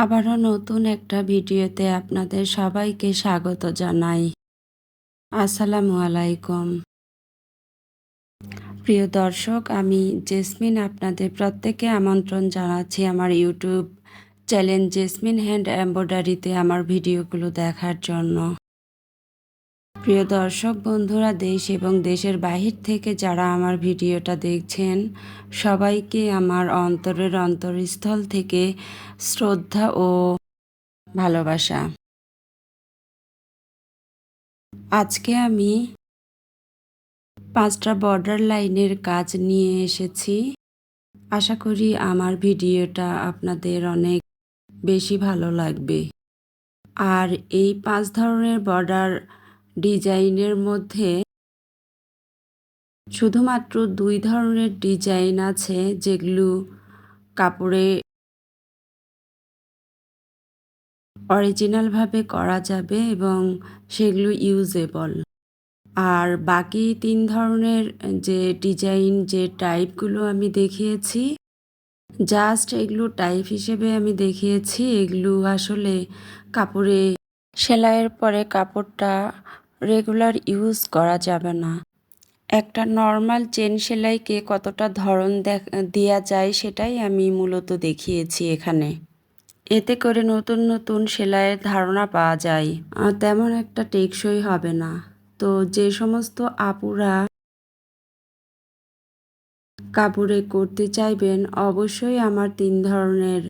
আবারও নতুন একটা ভিডিওতে আপনাদের সবাইকে স্বাগত জানাই। আসসালামু আলাইকুম। প্রিয় দর্শক, আমি জেসমিন আপনাদের প্রত্যেককে আমন্ত্রণ জানাচ্ছি আমার ইউটিউব চ্যানেল জেসমিন হ্যান্ড এমব্রয়ডারিতে আমার ভিডিওগুলো দেখার জন্য। প্রিয় দর্শক বন্ধুরা, দেশ এবং দেশের বাহির থেকে যারা আমার ভিডিওটা দেখছেন, সবাইকে আমার অন্তরের অন্তরস্থল থেকে শ্রদ্ধা ও ভালোবাসা। আজকে আমি 5টা বর্ডার লাইনের কাজ নিয়ে এসেছি। আশা করি আমার ভিডিওটা আপনাদের অনেক বেশি ভালো লাগবে। আর এই 5 ধরনের বর্ডার ডিজাইনের মধ্যে শুধুমাত্র 2 ধরনের ডিজাইন আছে যেগুলো কাপড়ে অরিজিনালভাবে করা যাবে এবং সেগুলো ইউজেবল। আর বাকি 3 ধরনের যে ডিজাইন যে টাইপগুলো আমি দেখিয়েছি, জাস্ট এগুলো টাইপ হিসেবে আমি দেখিয়েছি। এগুলো আসলে কাপড়ে সেলাইয়ের পরে কাপড়টা রেগুলার ইউজ করা যাবে না। একটা নর্মাল চেন সেলাইকে কতটা ধরন দেয়া যায় সেটাই আমি মূলত দেখিয়েছি এখানে। এতে করে নতুন নতুন সেলাইয়ের ধারণা পাওয়া যায়। তেমন একটা টেকসই হবে না। তো যে সমস্ত আপুরা কাপড়ে করতে চাইবেন, অবশ্যই আমার 3 ধরনের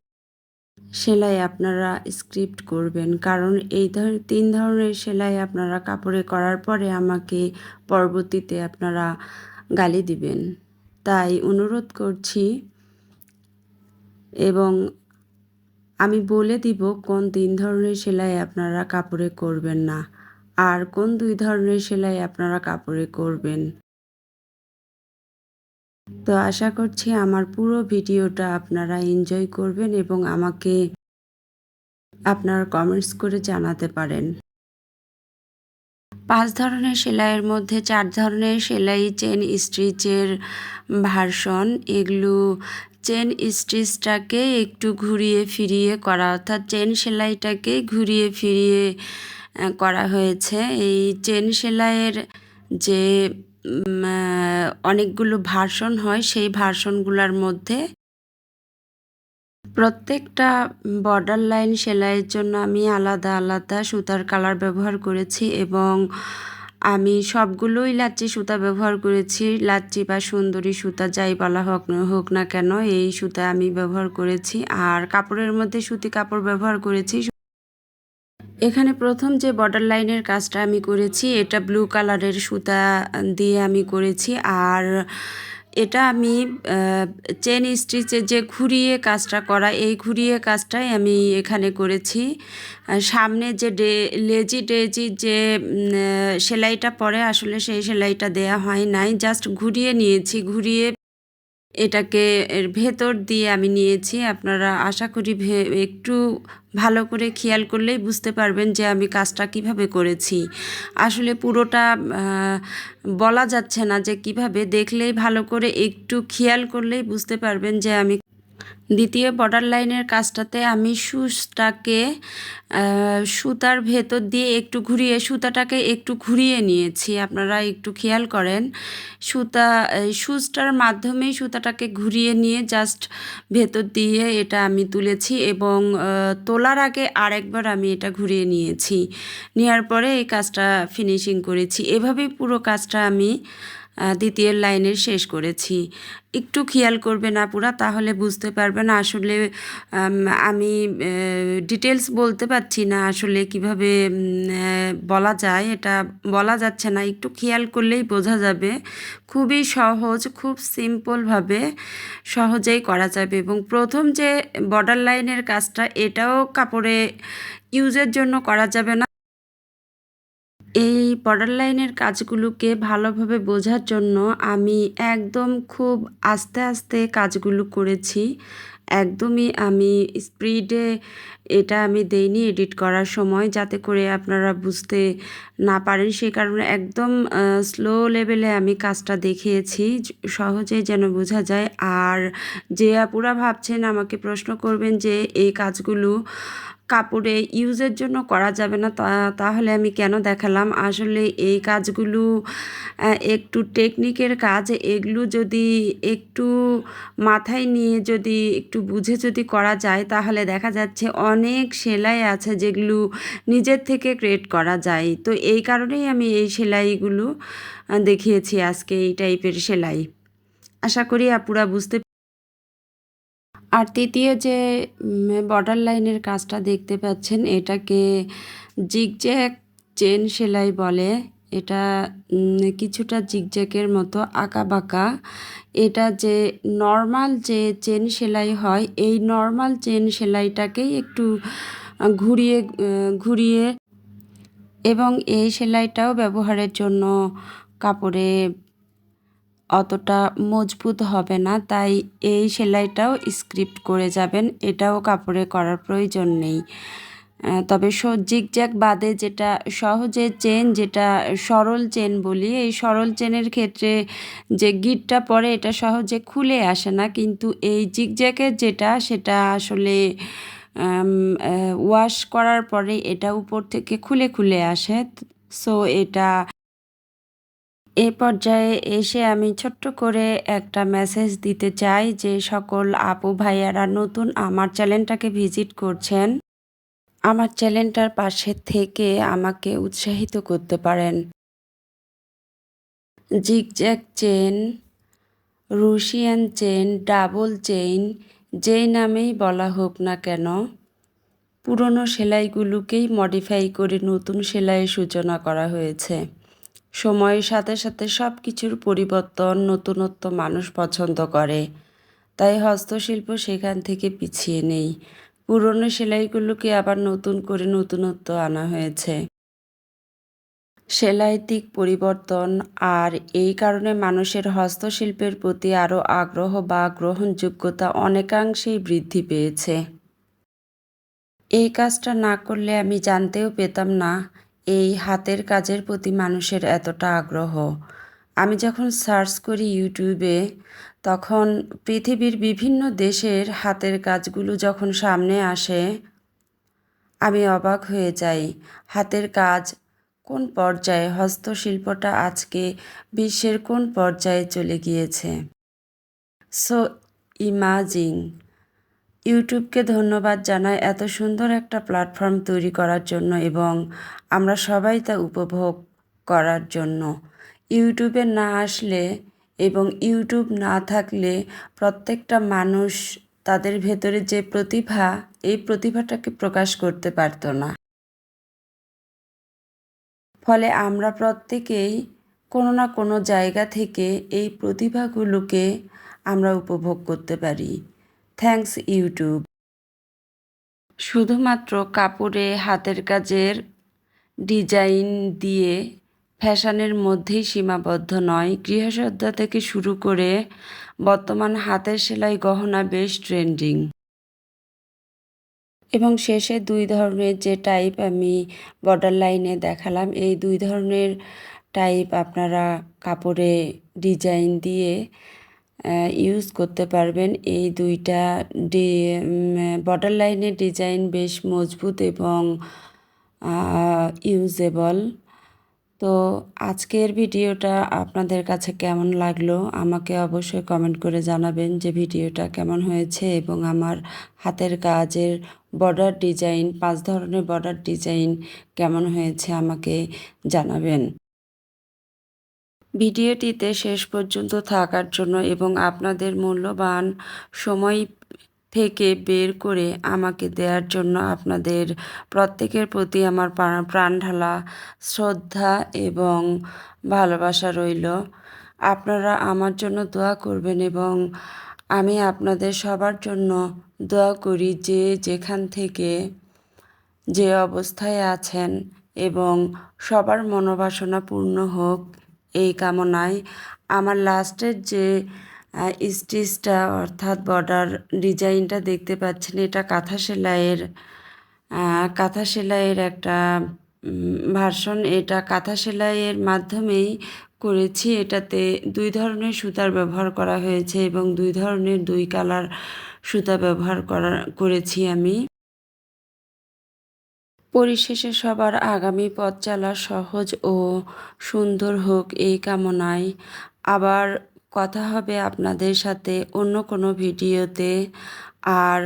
সেলাই আপনারা স্ক্রিপ্ট করবেন, কারণ এই 3 ধরনের সেলাই আপনারা কাপড়ে করার পরে আমাকে পরবর্তীতে আপনারা গালি দিবেন। তাই অনুরোধ করছি এবং আমি বলে দিব কোন 3 ধরনের সেলাই আপনারা কাপড়ে করবেন না আর কোন 2 ধরনের সেলাই আপনারা কাপড়ে করবেন। তো আশা করছি আমার পুরো ভিডিওটা আপনারা এনজয় করবেন এবং আমাকে আপনারা কমেন্টস করে জানাতে পারেন। 5 ধরনের সেলাইয়ের মধ্যে 4 ধরনের সেলাই চেন স্টিচের ভার্সন। এগুলো চেন স্টিচটাকে একটু ঘুরিয়ে ফিরিয়ে করা, অর্থাৎ চেন সেলাইটাকে ঘুরিয়ে ফিরিয়ে করা হয়েছে। এই চেন সেলাইয়ের যে অনেকগুলো ভার্সন হয়, সেই ভার্সনগুলোর মধ্যে প্রত্যেকটা বর্ডার লাইন সেলাইয়ের জন্য আমি আলাদা আলাদা সুতার কালার ব্যবহার করেছি এবং আমি সবগুলোই লাচ্চি সুতা ব্যবহার করেছি। লাচ্চি বা সুন্দরী সুতা যাই বলা হোক না কেন, এই সুতা আমি ব্যবহার করেছি। আর কাপড়ের মধ্যে সুতি কাপড় ব্যবহার করেছি। এখানে প্রথম যে বর্ডার লাইনের কাজটা আমি করেছি, এটা ব্লু কালারের সুতা দিয়ে আমি করেছি। আর এটা আমি চেন স্টিচে যে ঘুরিয়ে কাজটা করা, এই ঘুরিয়ে কাজটাই আমি এখানে করেছি। সামনে যে লেজি ডেজি যে সেলাইটা পরে, আসলে সেই সেলাইটা দেয়া হয় নাই, জাস্ট ঘুরিয়ে নিয়েছি। ঘুরিয়ে এটাকে এর ভেতর দিয়ে আমি নিয়েছি। আপনারা আশা করি একটু ভালো করে খেয়াল করলেই বুঝতে পারবেন যে আমি কাজটা কিভাবে করেছি। আসলে পুরোটা বলা যাচ্ছে না যে কিভাবে, দেখলেই ভালো করে একটু খেয়াল করলেই বুঝতে পারবেন যে আমি দ্বিতীয় বর্ডার লাইনের কাজটাতে আমি সুচটাকে সুতার ভেতর দিয়ে একটু ঘুরিয়ে, সুতাটাকে একটু ঘুরিয়ে নিয়েছি। আপনারা একটু খেয়াল করেন, সুচটার মাধ্যমেই সুতাটাকে ঘুরিয়ে নিয়ে জাস্ট ভেতর দিয়ে এটা আমি তুলেছি এবং তোলার আগে আরেকবার আমি এটা ঘুরিয়ে নিয়েছি। নেওয়ার পরে এই কাজটা ফিনিশিং করেছি। এভাবেই পুরো কাজটা আমি দ্বিতীয় লাইনের শেষ করেছি। একটু খেয়াল করবেন আপুরা, তাহলে বুঝতে পারবেন। আসলে আমি ডিটেলস বলতে পারছি না, আসলে কিভাবে বলা যায়, এটা বলা যাচ্ছে না। একটু খেয়াল করলেই বোঝা যাবে। খুবই সহজ, খুব সিম্পলভাবে সহজেই করা যাবে। এবং প্রথম যে বর্ডার লাইনের কাজটা, এটাও কাপড়ে ইউজের জন্য করা যাবে না। এই বর্ডার লাইনের কাজগুলোকে ভালোভাবে বোঝার জন্য আমি একদম খুব আস্তে আস্তে কাজগুলো করেছি একদমই আমি স্পিডে এটা আমি দেইনি এডিট করার সময়, যাতে করে আপনারা বুঝতে না পারেন। সে কারণে একদম স্লো লেভেলে আমি কাজটা দেখিয়েছি, সহজেই যেন বোঝা যায়। আর যে আপুরা ভাবছেন, আমাকে প্রশ্ন করবেন যে এই কাজগুলো কাপড়ে ইউজের জন্য করা যাবে না, তাহলে আমি কেন দেখালাম। আসলে এই কাজগুলো একটু টেকনিকের কাজ। এগুলো যদি একটু মাথায় নিয়ে যদি একটু বুঝে যদি করা যায়, তাহলে দেখা যাচ্ছে অনেক সেলাই আছে যেগুলো নিজের থেকে ক্রিয়েট করা যায়। তো এই কারণেই আমি এই সেলাইগুলো দেখিয়েছি আজকে, এই টাইপের সেলাই। আশা করি আপুরা বুঝতে। আর তৃতীয় যে বর্ডার লাইনের কাজটা দেখতে পাচ্ছেন, এটাকে জিগজ্যাগ চেন সেলাই বলে। এটা কিছুটা জিগজ্যাগের মতো আঁকাবাঁকা। এটা যে নর্মাল যে চেন সেলাই হয়, এই নর্মাল চেন সেলাইটাকেই একটু ঘুরিয়ে ঘুরিয়ে, এবং এই সেলাইটাও ব্যবহারের জন্য কাপড়ে অতটা মজবুত হবে না, তাই এই সেলাইটাও স্ক্রিপ্ট করে যাবেন, এটাও কাপড়ে করার প্রয়োজন নেই। তবে জিগজ্যাগ বাদে যেটা সহজে চেন, যেটা সরল চেন বলি, এই সরল চেনের ক্ষেত্রে যে গিঁটটা পড়ে এটা সহজে খুলে আসে না, কিন্তু এই জিগজ্যাগের যেটা, সেটা আসলে ওয়াশ করার পরে এটা উপর থেকে খুলে খুলে আসে। সো এটা এ পর্যায়ে এসে আমি ছোট্ট করে একটা মেসেজ দিতে চাই যে সকল আপু ভাইয়ারা নতুন আমার চ্যানেলটাকে ভিজিট করছেন, আমার চ্যানেলটার পাশে থেকে আমাকে উৎসাহিত করতে পারেন। Zigzag chain, Russian chain, double chain, যেই নামেই বলা হোক না কেন, পুরনো সেলাইগুলোকেই মডিফাই করে নতুন সেলাইয়ের সূচনা করা হয়েছে। সময়ের সাথে সাথে সব কিছুর পরিবর্তন, নতুনত্ব মানুষ পছন্দ করে, তাই হস্তশিল্প সেখান থেকে পিছিয়ে নেই। পুরনো সেলাইগুলোকে আবার নতুন করে নতুনত্ব আনা হয়েছে। সেলাইয়ের দিক পরিবর্তন, আর এই কারণে মানুষের হস্তশিল্পের প্রতি আরও আগ্রহ বা গ্রহণযোগ্যতা অনেকাংশেই বৃদ্ধি পেয়েছে। এই কাজটা না করলে আমি জানতেও পেতাম না এই হাতের কাজের প্রতি মানুষের এতটা আগ্রহ। আমি যখন সার্চ করি ইউটিউবে, তখন পৃথিবীর বিভিন্ন দেশের হাতের কাজগুলো যখন সামনে আসে, আমি অবাক হয়ে যাই। হাতের কাজ কোন পর্যায়ে, হস্তশিল্পটা আজকে বিশ্বের কোন পর্যায়ে চলে গিয়েছে। So imaging. ইউটিউবকে ধন্যবাদ জানাই এত সুন্দর একটা প্ল্যাটফর্ম তৈরি করার জন্য, এবং আমরা সবাই তা উপভোগ করার জন্য। ইউটিউবে না আসলে এবং ইউটিউব না থাকলে প্রত্যেকটা মানুষ তাদের ভেতরে যে প্রতিভা, এই প্রতিভাটাকে প্রকাশ করতে পারত না। ফলে আমরা প্রত্যেকেই কোনো না কোনো জায়গা থেকে এই প্রতিভাগুলোকে আমরা উপভোগ করতে পারি। Thanks YouTube. শুধুমাত্র কাপড়ে হাতের কাজের ডিজাইন দিয়ে ফ্যাশনের মধ্যেই সীমাবদ্ধ নয়, গৃহসজ্জা থেকে শুরু করে বর্তমান হাতের সেলাই গহনা বেশ ট্রেন্ডিং। এবং শেষে দুই ধরনের যে টাইপ আমি বর্ডার লাইনে দেখালাম, এই দুই ধরনের টাইপ আপনারা কাপড়ে ডিজাইন দিয়ে ইউজ করতে পারবেন। এই দুইটা বর্ডার লাইনের ডিজাইন বেশ মজবুত এবং ইউজেবল। তো আজকের ভিডিওটা আপনাদের কাছে কেমন লাগলো আমাকে অবশ্যই কমেন্ট করে জানাবেন যে ভিডিওটা কেমন হয়েছে, এবং আমার হাতের কাজের বর্ডার ডিজাইন, 5 ধরনের বর্ডার ডিজাইন কেমন হয়েছে আমাকে জানাবেন। ভিডিওটিতে শেষ পর্যন্ত থাকার জন্য এবং আপনাদের মূল্যবান সময় থেকে বের করে আমাকে দেওয়ার জন্য আপনাদের প্রত্যেকের প্রতি আমার প্রাণঢালা শ্রদ্ধা এবং ভালোবাসা রইল। আপনারা আমার জন্য দোয়া করবেন, এবং আমি আপনাদের সবার জন্য দোয়া করি যে যেখান থেকে যে অবস্থায় আছেন, এবং সবার মনোবাসনা পূর্ণ হোক এই কামনায়। আমার লাস্টের যে স্টিচটা অর্থাৎ বর্ডার ডিজাইনটা দেখতে পাচ্ছেন, এটা কাঁথা সেলাইয়ের একটা ভার্সন। এটা কাঁথা সেলাইয়ের মাধ্যমেই করেছি। এটাতে 2 ধরনের সুতার ব্যবহার করা হয়েছে এবং 2 ধরনের 2 কালার সুতা ব্যবহার করেছি আমি। পরিশেষে সবার আগামী পথ চলা সহজ ও সুন্দর হোক এই কামনায়। আবার কথা হবে আপনাদের সাথে অন্য কোনো ভিডিওতে। আর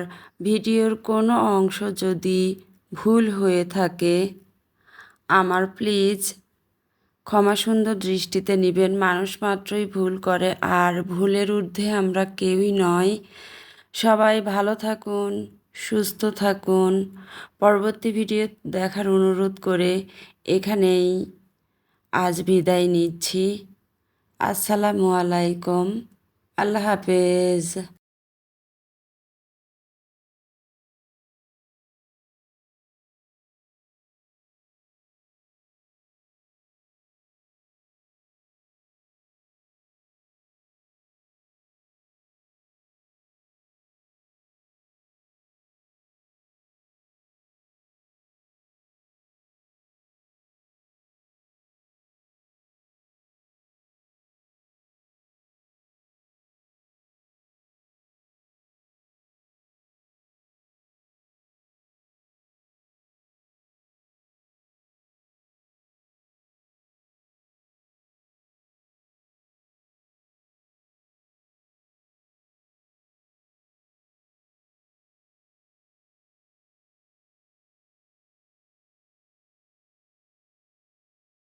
ভিডিওর কোনো অংশ যদি ভুল হয়ে থাকে আমার প্লিজ ক্ষমা সুন্দর দৃষ্টিতে নেবেন। মানুষ মাত্রই ভুল করে, আর ভুলের ঊর্ধ্বে আমরা কেউই নয়। সবাই ভালো থাকুন, সুস্থ থাকুন। পরবর্তী ভিডিও দেখার অনুরোধ করে এখানেই আজ বিদায় নিচ্ছি। আসসালামু আলাইকুম। আল্লাহ হাফেজ।